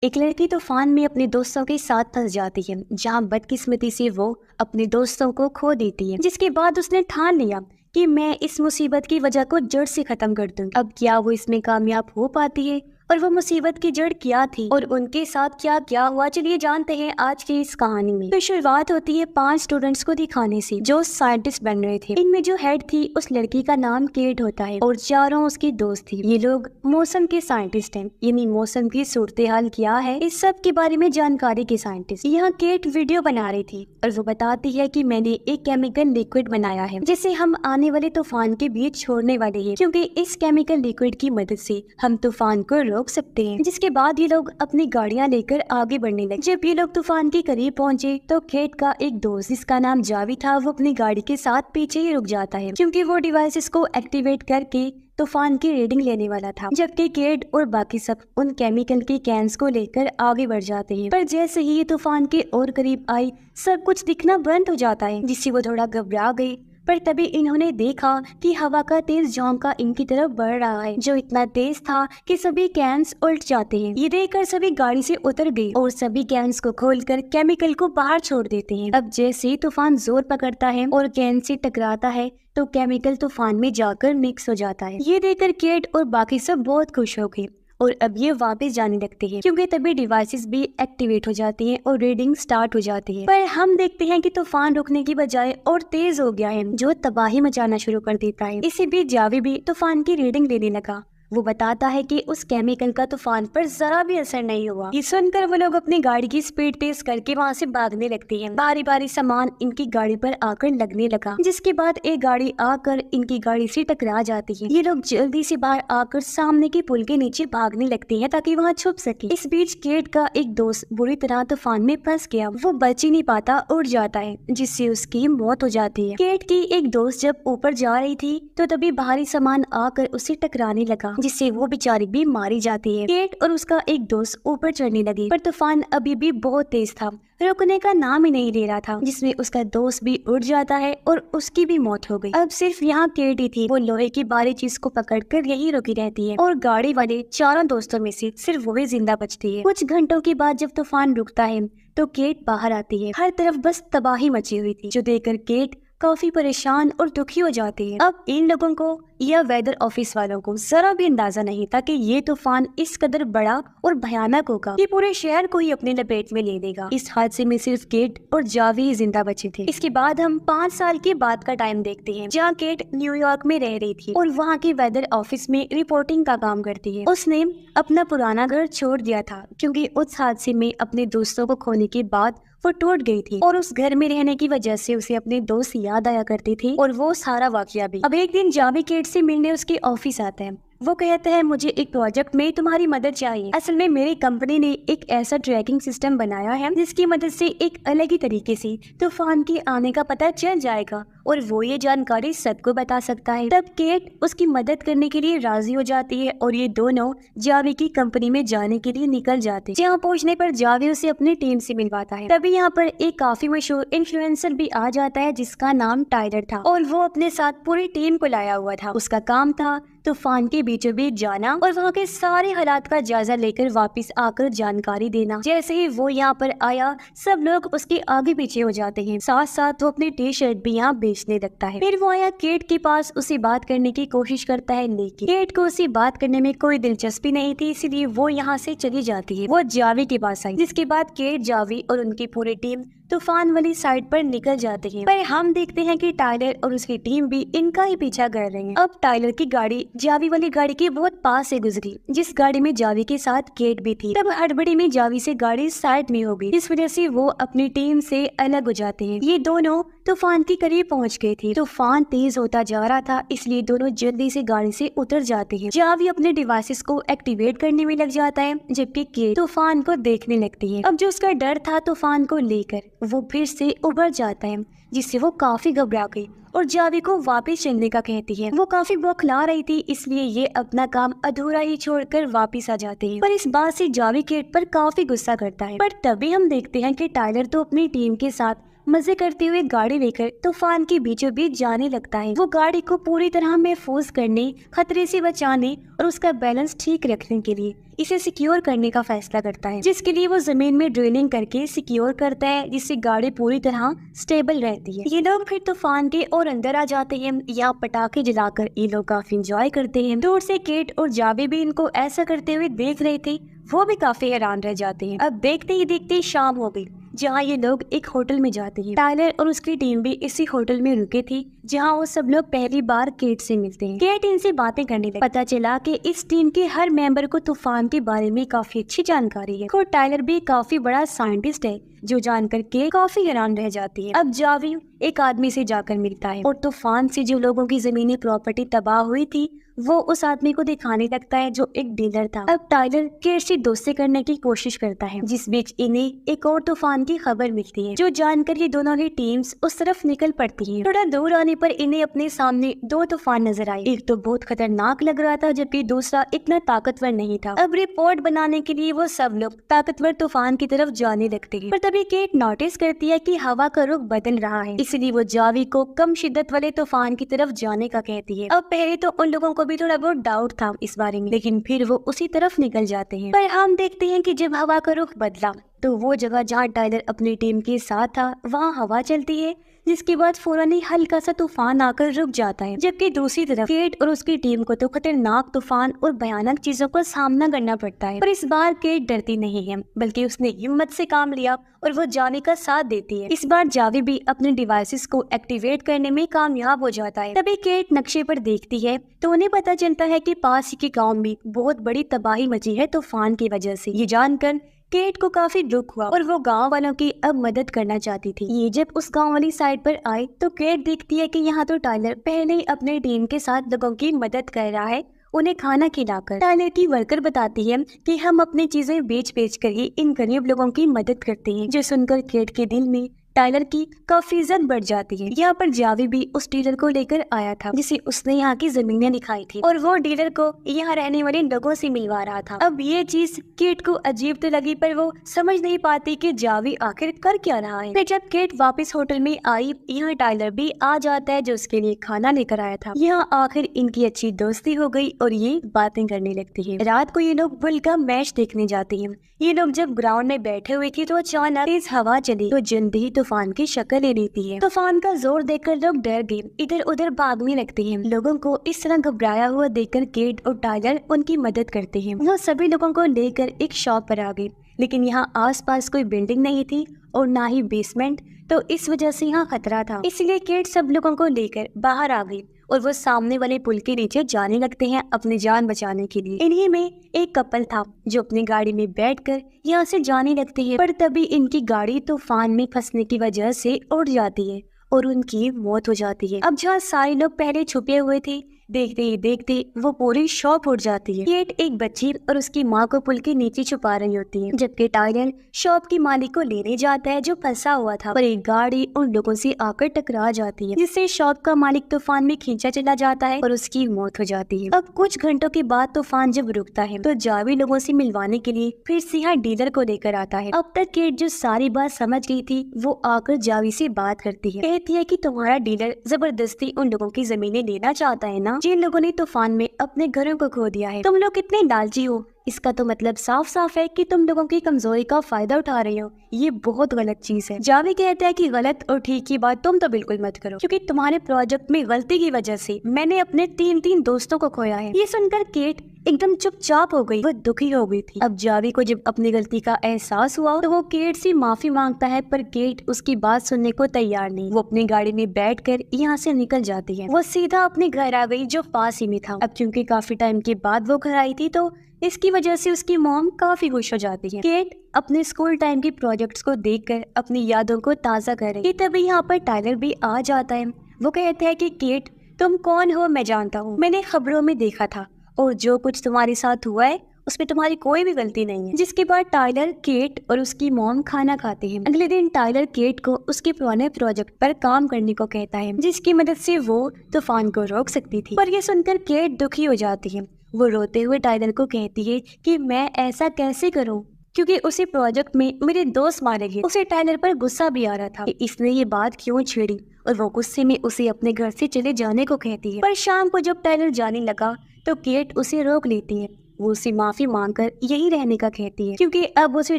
एक लड़की तूफान में अपने दोस्तों के साथ फंस जाती है, जहां बदकिस्मती से वो अपने दोस्तों को खो देती है। जिसके बाद उसने ठान लिया कि मैं इस मुसीबत की वजह को जड़ से खत्म कर दूंगी। अब क्या वो इसमें कामयाब हो पाती है और वो मुसीबत की जड़ क्या थी और उनके साथ क्या क्या हुआ, चलिए जानते हैं आज की इस कहानी में। तो शुरुआत होती है 5 स्टूडेंट्स को दिखाने से जो साइंटिस्ट बन रहे थे। इनमें जो हेड थी उस लड़की का नाम केट होता है और चारों उसकी दोस्त थी। ये लोग मौसम के साइंटिस्ट हैं, यानी मौसम की सूरत हाल क्या है इस सब के बारे में जानकारी के साइंटिस्ट। यहाँ केट वीडियो बना रही थी और वो बताती है कि मैंने एक केमिकल लिक्विड बनाया है जिसे हम आने वाले तूफान के बीच छोड़ने वाले हैं, क्योंकि इस केमिकल लिक्विड की मदद से हम तूफान को रोक सकते हैं। जिसके बाद ये लोग अपनी गाड़ियां लेकर आगे बढ़ने लगे। जब ये लोग तूफान के करीब पहुंचे तो केट का एक दोस्त जिसका नाम जावी था वो अपनी गाड़ी के साथ पीछे ही रुक जाता है, क्योंकि वो डिवाइसेस को एक्टिवेट करके तूफान की रीडिंग लेने वाला था। जबकि केट और बाकी सब उन केमिकल की कैंस को लेकर आगे बढ़ जाते हैं। पर जैसे ही ये तूफान के और करीब आई सब कुछ दिखना बंद हो जाता है, जिससे वो थोड़ा घबरा गई। पर तभी इन्होंने देखा कि हवा का तेज झोंका इनकी तरफ बढ़ रहा है, जो इतना तेज था कि सभी कैंस उल्ट जाते हैं। ये देखकर सभी गाड़ी से उतर गए और सभी कैंस को खोलकर केमिकल को बाहर छोड़ देते हैं। अब जैसे ही तूफान जोर पकड़ता है और कैन से टकराता है तो केमिकल तूफान में जाकर मिक्स हो जाता है। ये देखकर केट और बाकी सब बहुत खुश हो गए और अब ये वापस जाने लगते हैं, क्योंकि तभी डिवाइसेस भी एक्टिवेट हो जाती हैं और रीडिंग स्टार्ट हो जाती है। पर हम देखते हैं कि तूफान रुकने की बजाय और तेज हो गया है, जो तबाही मचाना शुरू कर देता है। इसी बीच जावी भी तूफान की रीडिंग लेने लगा। वो बताता है कि उस केमिकल का तूफान पर जरा भी असर नहीं हुआ। ये सुनकर वो लोग अपनी गाड़ी की स्पीड तेज करके वहाँ से भागने लगते हैं। बारी बारी सामान इनकी गाड़ी पर आकर लगने लगा, जिसके बाद एक गाड़ी आकर इनकी गाड़ी से टकरा जाती है। ये लोग जल्दी से बाहर आकर सामने के पुल के नीचे भागने लगते हैं ताकि वहाँ छुप सके। इस बीच केट का एक दोस्त बुरी तरह तूफान में फंस गया। वो बच ही नहीं पाता, उड़ जाता है, जिससे उसकी मौत हो जाती है। केट की एक दोस्त जब ऊपर जा रही थी तो तभी भारी सामान आकर उसे टकराने लगा, जिससे वो बेचारी भी मारी जाती है। केट और उसका एक दोस्त ऊपर चढ़ने लगे, पर तूफान अभी भी बहुत तेज था, रुकने का नाम ही नहीं ले रहा था, जिसमें उसका दोस्त भी उड़ जाता है और उसकी भी मौत हो गई। अब सिर्फ यहाँ केट ही थी। वो लोहे की बारी चीज को पकड़कर यही रुकी रहती है और गाड़ी वाले चारों दोस्तों में से सिर्फ वही जिंदा बचती है। कुछ घंटों के बाद जब तूफान रुकता है तो केट बाहर आती है। हर तरफ बस तबाही मची हुई थी, जो देखकर केट काफी परेशान और दुखी हो जाती है। अब इन लोगों को या वेदर ऑफिस वालों को जरा भी अंदाजा नहीं था कि ये तूफान इस कदर बड़ा और भयानक होगा, ये पूरे शहर को ही अपने लपेट में ले लेगा। इस हादसे में सिर्फ केट और जावी ही जिंदा बचे थे। इसके बाद हम 5 साल के बाद का टाइम देखते हैं, जहाँ केट न्यूयॉर्क में रह रही थी और वहाँ के वेदर ऑफिस में रिपोर्टिंग का काम करती है। उसने अपना पुराना घर छोड़ दिया था, क्योंकि उस हादसे में अपने दोस्तों को खोने के बाद वो टूट गई थी और उस घर में रहने की वजह से उसे अपने दोस्त याद आया करते थे और वो सारा वाकया भी। अब एक दिन जावी केट से मिलने उसके ऑफिस आता है। वो कहता है मुझे एक प्रोजेक्ट में तुम्हारी मदद चाहिए। असल में मेरी कंपनी ने एक ऐसा ट्रैकिंग सिस्टम बनाया है जिसकी मदद से एक अलग ही तरीके से तूफान के आने का पता चल जाएगा और वो ये जानकारी सबको बता सकता है। तब केट उसकी मदद करने के लिए राजी हो जाती है और ये दोनों जावी की कंपनी में जाने के लिए निकल जाते हैं। जहाँ पहुँचने पर जावी उसे अपनी टीम से मिलवाता है। तभी यहाँ पर एक काफी मशहूर इन्फ्लुएंसर भी आ जाता है जिसका नाम टाइलर था और वो अपने साथ पूरी टीम को लाया हुआ था। उसका काम था तूफान के बीचों बीच जाना और वहाँ के सारे हालात का जायजा लेकर वापस आकर जानकारी देना। जैसे ही वो यहाँ पर आया सब लोग उसके आगे पीछे हो जाते हैं, साथ साथ वो अपनी टी शर्ट भी यहाँ बेचने लगता है। फिर वो आया केट के पास, उसे बात करने की कोशिश करता है, लेकिन केट को उसे बात करने में कोई दिलचस्पी नहीं थी, इसलिए वो यहाँ से चली जाती है। वो जावी के पास आई, जिसके बाद केट, जावी और उनकी पूरी टीम तूफान वाली साइड पर निकल जाते हैं। पर हम देखते हैं कि टाइलर और उसकी टीम भी इनका ही पीछा कर रहे हैं। अब टाइलर की गाड़ी जावी वाली गाड़ी के बहुत पास से गुजरी, जिस गाड़ी में जावी के साथ केट भी थी। तब हड़बड़ी में जावी से गाड़ी साइड में हो गई, इस वजह से वो अपनी टीम से अलग हो जाते हैं। ये दोनों तूफान के करीब पहुंच गए थे। तूफान तेज होता जा रहा था, इसलिए दोनों जल्दी से गाड़ी से उतर जाते हैं। जावी अपने डिवाइसेस को एक्टिवेट करने में लग जाता है, जबकि केट तूफान को देखने लगती है। अब जो उसका डर था तूफान को लेकर, वो फिर से उभर जाता है, जिससे वो काफी घबरा गई और जावी को वापस चलने का कहती है। वो काफी बौखला रही थी, इसलिए ये अपना काम अधूरा ही छोड़कर वापस आ जाते हैं। पर इस बात से जावी केट पर काफी गुस्सा करता है। पर तभी हम देखते हैं कि टाइलर तो अपनी टीम के साथ मजे करते हुए गाड़ी लेकर तूफान के बीचों बीच जाने लगता है। वो गाड़ी को पूरी तरह महफूज करने, खतरे से बचाने और उसका बैलेंस ठीक रखने के लिए इसे सिक्योर करने का फैसला करता है, जिसके लिए वो जमीन में ड्रिलिंग करके सिक्योर करता है, जिससे गाड़ी पूरी तरह स्टेबल रहती है। ये लोग फिर तूफान के और अंदर आ जाते हैं। यहाँ पटाखे जलाकर ये लोग काफी इंजॉय करते हैं। दूर से केट और जावी भी इनको ऐसा करते हुए देख रहे थे, वो भी काफी हैरान रह जाते हैं। अब देखते ही देखते शाम हो गई, जहाँ ये लोग एक होटल में जाते हैं। टायलर और उसकी टीम भी इसी होटल में रुके थी, जहाँ वो सब लोग पहली बार केट से मिलते हैं। केट इनसे बातें करने लगी। पता चला कि इस टीम के हर मेंबर को तूफान के बारे में काफी अच्छी जानकारी है और टायलर भी काफी बड़ा साइंटिस्ट है, जो जानकर के काफी हैरान रह जाती है। अब जावी एक आदमी से जाकर मिलता है और तूफान से जो लोगों की जमीनी प्रॉपर्टी तबाह हुई थी वो उस आदमी को दिखाने लगता है, जो एक डीलर था। अब टायलर केट से दोस्ती करने की कोशिश करता है, जिस बीच इन्हें एक और तूफान की खबर मिलती है, जो जानकर ये दोनों ही टीम्स उस तरफ निकल पड़ती हैं। थोड़ा दूर आने पर इन्हें अपने सामने दो तूफान नजर आए। एक तो बहुत खतरनाक लग रहा था, जबकि दूसरा इतना ताकतवर नहीं था। अब रिपोर्ट बनाने के लिए वो सब लोग ताकतवर तूफान की तरफ जाने लगते हैं, पर तभी केट नोटिस करती है कि हवा का रुख बदल रहा है, इसलिए वो जावी को कम शिद्दत वाले तूफान की तरफ जाने का कहती है। अब पहले तो उन लोगों को भी थोड़ा बहुत डाउट था इस बारे में, लेकिन फिर वो उसी तरफ निकल जाते हैं। पर हम देखते हैं कि जब हवा का रुख बदला तो वो जगह जहाँ टायलर अपनी टीम के साथ था वहाँ हवा चलती है, जिसके बाद फौरन ही हल्का सा तूफान आकर रुक जाता है। जबकि दूसरी तरफ केट और उसकी टीम को तो खतरनाक तूफान और भयानक चीजों का सामना करना पड़ता है। पर इस बार केट डरती नहीं है, बल्कि उसने हिम्मत से काम लिया और वो जावी का साथ देती है। इस बार जावी भी अपने डिवाइसेस को एक्टिवेट करने में कामयाब हो जाता है। तभी केट नक्शे पर देखती है तो उन्हें पता चलता है कि पास ही के गाँव में बहुत बड़ी तबाही मची है तूफान की वजह से। ये जानकर केट को काफी दुख हुआ और वो गांव वालों की अब मदद करना चाहती थी। ये जब उस गांव वाली साइड पर आए तो केट देखती है कि यहाँ तो टायलर पहले ही अपने टीम के साथ लोगों की मदद कर रहा है, उन्हें खाना खिलाकर। टायलर की वर्कर बताती है कि हम अपनी चीजें बेच कर ही इन गरीब लोगों की मदद करते हैं, जो सुनकर केट के दिल में टायलर की काफी इज्जत बढ़ जाती है। यहाँ पर जावी भी उस डीलर को लेकर आया था, जिसे उसने यहाँ की जमीनें दिखाई थी और वो डीलर को यहाँ रहने वाले लोगों से मिलवा रहा था। अब ये चीज केट को अजीब तो लगी, पर वो समझ नहीं पाती कि जावी आखिर कर क्या रहा है। फिर जब केट वापस होटल में आई, यहाँ टायलर भी आ जाता है, जो उसके लिए खाना लेकर आया था। यहाँ आखिर इनकी अच्छी दोस्ती हो गई और ये बातें करने लगती है। रात को ये लोग बुल का मैच देखने जाते हैं। ये लोग जब ग्राउंड में बैठे हुए थे तो अचानक तेज हवा चली, तो जल्दी ही तूफान की शक्ल ले लेती है। तूफान का जोर देखकर लोग डर गए, इधर उधर भागने लगते हैं। लोगों को इस तरह घबराया हुआ देखकर केट और टायलर उनकी मदद करते हैं। वो सभी लोगों को लेकर एक शॉप पर आ गए, लेकिन यहाँ आसपास कोई बिल्डिंग नहीं थी और ना ही बेसमेंट, तो इस वजह से यहाँ खतरा था। इसलिए केट सब लोगों को लेकर बाहर आ गई और वो सामने वाले पुल के नीचे जाने लगते हैं अपनी जान बचाने के लिए। इन्हीं में एक कपल था जो अपनी गाड़ी में बैठकर यहाँ से जाने लगते हैं, पर तभी इनकी गाड़ी तूफान में फंसने की वजह से उड़ जाती है और उनकी मौत हो जाती है। अब जहाँ सारे लोग पहले छुपे हुए थे, देखते ही देखते वो पूरी शॉप उड़ जाती है। केट एक बच्ची और उसकी माँ को पुल के नीचे छुपा रही होती है, जबकि टायलर शॉप की मालिक को लेने जाता है जो फंसा हुआ था, पर एक गाड़ी उन लोगों से आकर टकरा जाती है, जिससे शॉप का मालिक तूफान में खींचा चला जाता है और उसकी मौत हो जाती है। अब कुछ घंटों के बाद तूफान जब रुकता है तो जावी लोगों से मिलवाने के लिए फिर से यहाँ डीलर को लेकर आता है। अब तक केट जो सारी बात समझ गई थी वो आकर जावी से बात करती है, कहती है कि तुम्हारा डीलर जबरदस्ती उन लोगों की जमीनें लेना चाहता है ना, जिन लोगों ने तूफान में अपने घरों को खो दिया है। तुम लोग कितने लालची हो, इसका तो मतलब साफ साफ है कि तुम लोगों की कमजोरी का फायदा उठा रहे हो। ये बहुत गलत चीज है। जावी कहता है कि गलत और ठीक की बात तुम तो बिल्कुल मत करो, क्योंकि तुम्हारे प्रोजेक्ट में गलती की वजह से मैंने अपने तीन दोस्तों को खोया है। ये सुनकर केट एकदम चुपचाप हो गई, वो दुखी हो गई थी। अब जावी को जब अपनी गलती का एहसास हुआ तो वो केट से माफी मांगता है, पर केट उसकी बात सुनने को तैयार नहीं। वो अपनी गाड़ी में बैठकर यहाँ से निकल जाती है। वो सीधा अपने घर आ गई जो पास ही में था। अब क्योंकि काफी टाइम के बाद वो घर आई थी तो इसकी वजह से उसकी मॉम काफी खुश हो जाती है। केट अपने स्कूल टाइम के प्रोजेक्ट्स को देखकर अपनी यादों को ताज़ा कर रही है। तभी यहाँ पर टायलर भी आ जाता है। वो कहता है कि केट तुम कौन हो मैं जानता हूँ, मैंने खबरों में देखा था और जो कुछ तुम्हारे साथ हुआ है उसमें तुम्हारी कोई भी गलती नहीं है। जिसके बाद टायलर, केट और उसकी मॉम खाना खाते हैं। अगले दिन टायलर केट को उसके पुराने प्रोजेक्ट पर काम करने को कहता है, जिसकी मदद से वो तूफान को रोक सकती थी। पर ये सुनकर केट दुखी हो जाती है। वो रोते हुए टायलर को कहती है कि मैं ऐसा कैसे करूं, क्योंकि उसी प्रोजेक्ट में मेरे दोस्त मारे गए। उसे टाइलर पर गुस्सा भी आ रहा था कि इसने ये बात क्यों छेड़ी, और वो गुस्से में उसे अपने घर से चले जाने को कहती है। पर शाम को जब टाइलर जाने लगा तो केट उसे रोक लेती है। वो उसे माफी मांगकर यही रहने का कहती है, क्योंकि अब उसे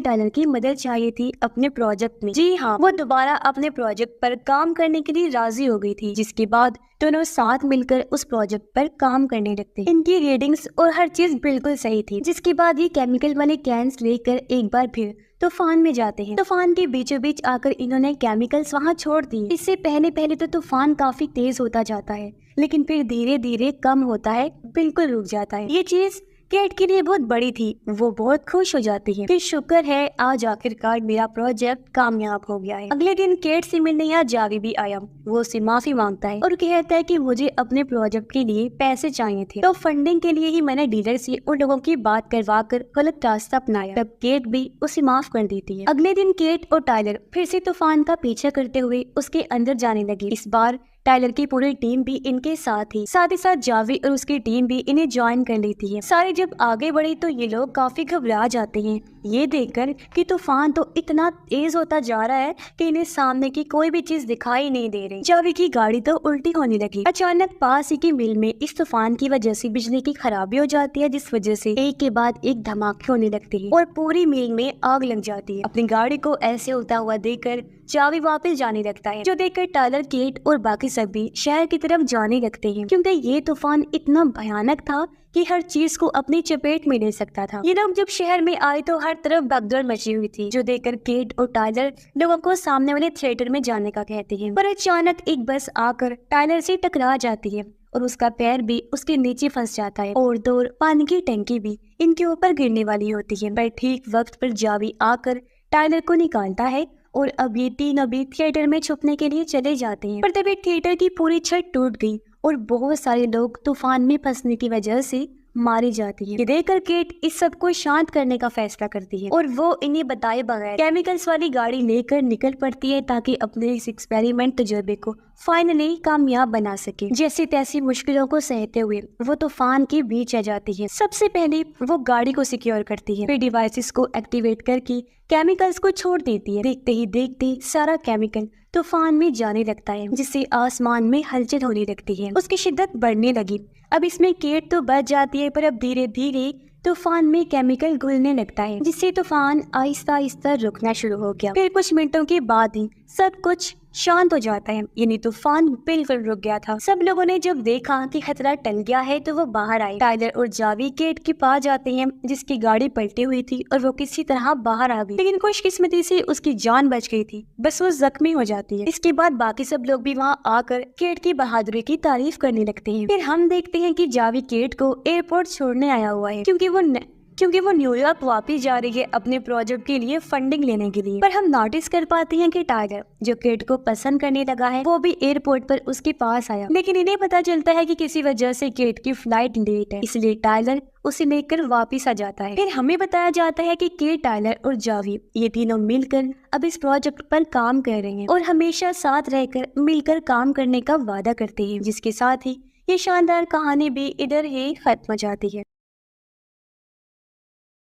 टाइलर की मदद चाहिए थी अपने प्रोजेक्ट में। जी हाँ, वो दोबारा अपने प्रोजेक्ट पर काम करने के लिए राजी हो गई थी, जिसके बाद दोनों साथ मिलकर उस प्रोजेक्ट पर काम करने लगते। इनकी रीडिंग्स और हर चीज बिल्कुल सही थी। जिसके बाद ये केमिकल वाले कैंस लेकर एक बार फिर तूफान में जाते हैं। तूफान के बीचों बीच आकर इन्होंने केमिकल्स वहाँ छोड़ दिए। इससे पहले पहले तो तूफान काफी तेज होता जाता है, लेकिन फिर धीरे धीरे कम होता है, बिल्कुल रुक जाता है। ये चीज केट के लिए बहुत बड़ी थी। वो बहुत खुश हो जाती है कि शुक्र है आज आखिरकार मेरा प्रोजेक्ट कामयाब हो गया है। अगले दिन केट से मिलने यहाँ जावी भी आया। वो उससे माफी मांगता है और कहता है कि मुझे अपने प्रोजेक्ट के लिए पैसे चाहिए थे, तो फंडिंग के लिए ही मैंने डीलर से उन लोगों की बात करवा कर गलत रास्ता अपनाया। तब केट भी उसे माफ कर देती है। अगले दिन केट और टाइलर फिर से तूफान का पीछा करते हुए उसके अंदर जाने लगे। इस बार टाइलर की पूरी टीम भी इनके साथ ही साथ जावी और उसकी टीम भी इन्हें ज्वाइन कर लेती है। सारे जब आगे बढ़े तो ये लोग काफी घबरा जाते हैं, ये देखकर कि तूफान तो इतना तेज होता जा रहा है कि इन्हें सामने की कोई भी चीज दिखाई नहीं दे रही। जावी की गाड़ी तो उल्टी होने लगी। अचानक पास ही की मिल में इस तूफान की वजह से बिजली की खराबी हो जाती है, जिस वजह से एक के बाद एक धमाके होने लगते हैं और पूरी मिल में आग लग जाती है। अपनी गाड़ी को ऐसे होता हुआ देखकर जावी वापस जाने लगता है, जो देखकर टाइलर, केट और बाकी सभी शहर की तरफ जाने लगते हैं, क्योंकि ये तूफान इतना भयानक था कि हर चीज को अपनी चपेट में ले सकता था। ये लोग जब शहर में आए तो हर तरफ भगदड़ मची हुई थी, जो देखकर केट और टाइलर लोगों को सामने वाले थिएटर में जाने का कहते हैं। पर अचानक एक बस आकर टाइलर से टकरा जाती है और उसका पैर भी उसके नीचे फंस जाता है और दूर पानी की टंकी भी इनके ऊपर गिरने वाली होती है। पर ठीक वक्त पर जावी आकर टाइलर को निकालता है और अब ये तीनों भी थिएटर में छुपने के लिए चले जाते हैं। पर तभी थिएटर की पूरी छत टूट गई और बहुत सारे लोग तूफान में फंसने की वजह से मारी जाती है। ये देखकर केट इस सब को शांत करने का फैसला करती है और वो इन्हें बताए बगैर केमिकल्स वाली गाड़ी लेकर निकल पड़ती है, ताकि अपने इस एक्सपेरिमेंट तजुर्बे को फाइनली कामयाब बना सके। जैसी तैसी मुश्किलों को सहते हुए वो तूफान के बीच आ जाती है। सबसे पहले वो गाड़ी को सिक्योर करती है, फिर डिवाइसेस को एक्टिवेट करके केमिकल्स को छोड़ देती है। देखते ही देखते सारा केमिकल तूफान में जाने लगता है, जिससे आसमान में हलचल होने लगती है। उसकी शिद्दत बढ़ने लगी। अब इसमें केट तो बच जाती है, पर अब धीरे धीरे तूफान में केमिकल घुलने लगता है, जिससे तूफान आहिस्ता आहिस्ता रुकना शुरू हो गया। फिर कुछ मिनटों के बाद ही सब कुछ शांत हो जाता है, यानी तूफान बिल्कुल रुक गया था। सब लोगों ने जब देखा कि खतरा टल गया है तो वो बाहर आए। टाइलर और जावी केट के पास जाते हैं, जिसकी गाड़ी पलटी हुई थी और वो किसी तरह बाहर आ गई, लेकिन खुशकिस्मती से उसकी जान बच गई थी, बस वो जख्मी हो जाती है। इसके बाद बाकी सब लोग भी वहाँ आकर केट की बहादुरी की तारीफ करने लगते हैं। फिर हम देखते हैं कि जावी केट को एयरपोर्ट छोड़ने आया हुआ है, क्योंकि वो न्यूयॉर्क वापस जा रही है अपने प्रोजेक्ट के लिए फंडिंग लेने के लिए। पर हम नोटिस कर पाते हैं कि टाइलर, जो केट को पसंद करने लगा है, वो भी एयरपोर्ट पर उसके पास आया, लेकिन इन्हें पता चलता है कि किसी वजह से केट की फ्लाइट लेट है, इसलिए टाइलर उसे लेकर वापस आ जाता है। फिर हमें बताया जाता है कि केट, टाइलर और जावी ये तीनों मिलकर अब इस प्रोजेक्ट पर काम कर रहे हैं और हमेशा साथ रहकर मिलकर काम करने का वादा करते हैं, जिसके साथ ही ये शानदार कहानी भी इधर ही खत्म हो जाती है।